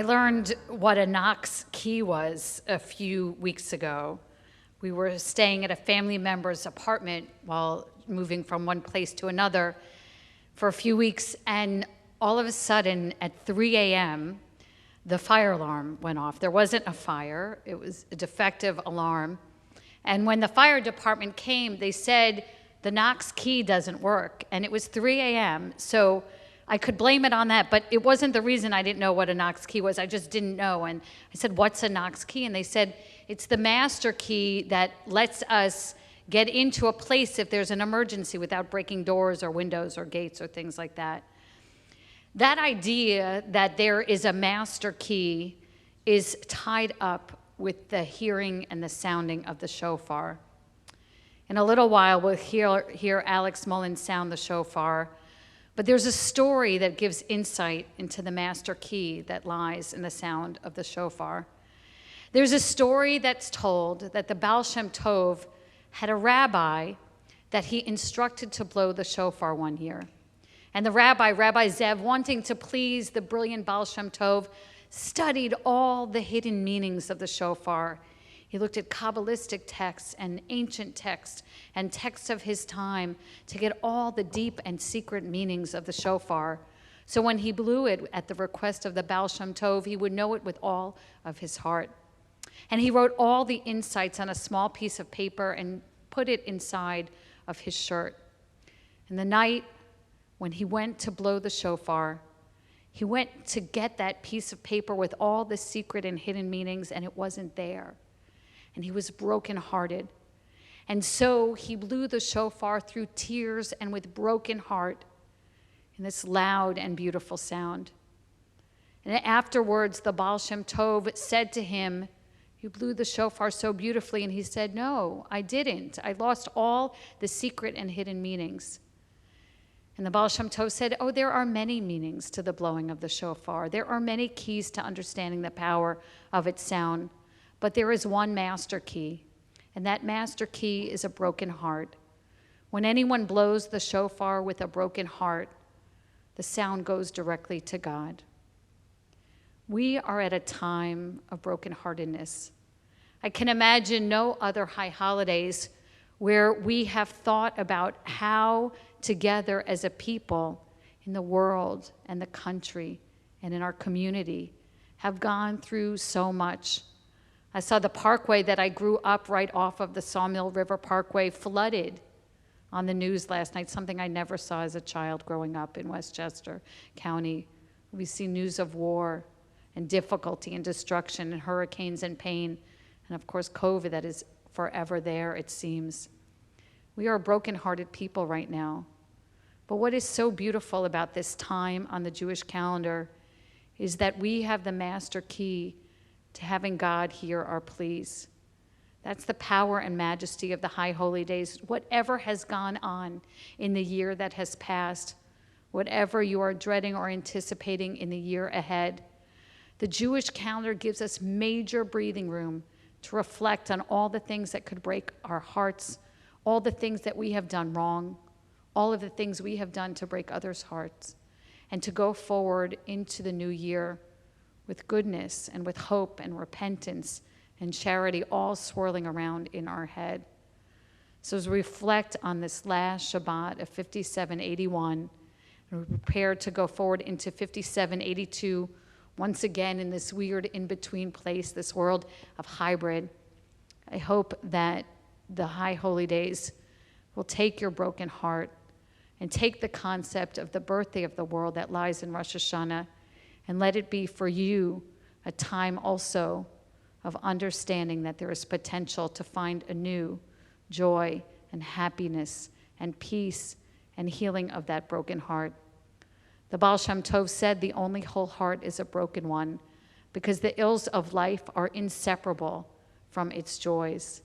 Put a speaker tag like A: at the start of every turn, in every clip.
A: I learned what a Knox key was a few weeks ago. We were staying at a family member's apartment while moving from one place to another for a few weeks, and all of a sudden at 3 a.m., the fire alarm went off. There wasn't a fire, it was a defective alarm. And when the fire department came, they said the Knox key doesn't work, and it was 3 a.m., so I could blame it on that, but it wasn't the reason I didn't know what a Knox key was. I just didn't know. And I said, what's a Knox key? And they said, it's the master key that lets us get into a place if there's an emergency without breaking doors or windows or gates or things like that. That idea that there is a master key is tied up with the hearing and the sounding of the shofar. In a little while, we'll hear Alex Mullins sound the shofar. But there's a story that gives insight into the master key that lies in the sound of the shofar. There's a story that's told that the Baal Shem Tov had a rabbi that he instructed to blow the shofar one year. And the Rabbi Zev, wanting to please the brilliant Baal Shem Tov, studied all the hidden meanings of the shofar. He looked at Kabbalistic texts and ancient texts and texts of his time to get all the deep and secret meanings of the shofar. So when he blew it at the request of the Baal Shem Tov, he would know it with all of his heart. And he wrote all the insights on a small piece of paper and put it inside of his shirt. And the night when he went to blow the shofar, he went to get that piece of paper with all the secret and hidden meanings, and it wasn't there. And he was brokenhearted. And so he blew the shofar through tears and with broken heart in this loud and beautiful sound. And afterwards, the Baal Shem Tov said to him, you blew the shofar so beautifully. And he said, no, I didn't. I lost all the secret and hidden meanings. And the Baal Shem Tov said, oh, there are many meanings to the blowing of the shofar. There are many keys to understanding the power of its sound. But there is one master key, and that master key is a broken heart. When anyone blows the shofar with a broken heart, the sound goes directly to God. We are at a time of brokenheartedness. I can imagine no other high holidays where we have thought about how together as a people in the world and the country and in our community have gone through so much. I saw the parkway that I grew up right off of the Sawmill River Parkway flooded on the news last night, something I never saw as a child growing up in Westchester County. We see news of war and difficulty and destruction and hurricanes and pain, and of course COVID that is forever there, it seems. We are a broken-hearted people right now. But what is so beautiful about this time on the Jewish calendar is that we have the master key to having God hear our pleas. That's the power and majesty of the high holy days. Whatever has gone on in the year that has passed, whatever you are dreading or anticipating in the year ahead, the Jewish calendar gives us major breathing room to reflect on all the things that could break our hearts, all the things that we have done wrong, all of the things we have done to break others' hearts, and to go forward into the new year with goodness and with hope and repentance and charity all swirling around in our head. So as we reflect on this last Shabbat of 5781, and we prepare to go forward into 5782, once again in this weird in-between place, this world of hybrid, I hope that the high holy days will take your broken heart and take the concept of the birthday of the world that lies in Rosh Hashanah and let it be for you a time also of understanding that there is potential to find anew joy and happiness and peace and healing of that broken heart. The Baal Shem Tov said the only whole heart is a broken one because the ills of life are inseparable from its joys.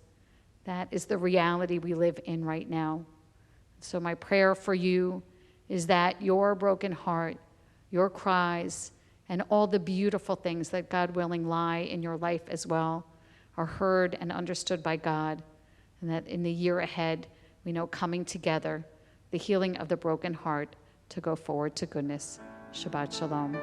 A: That is the reality we live in right now. So my prayer for you is that your broken heart, your cries, and all the beautiful things that God willing lie in your life as well are heard and understood by God, and that in the year ahead, we know coming together, the healing of the broken heart to go forward to goodness. Shabbat Shalom.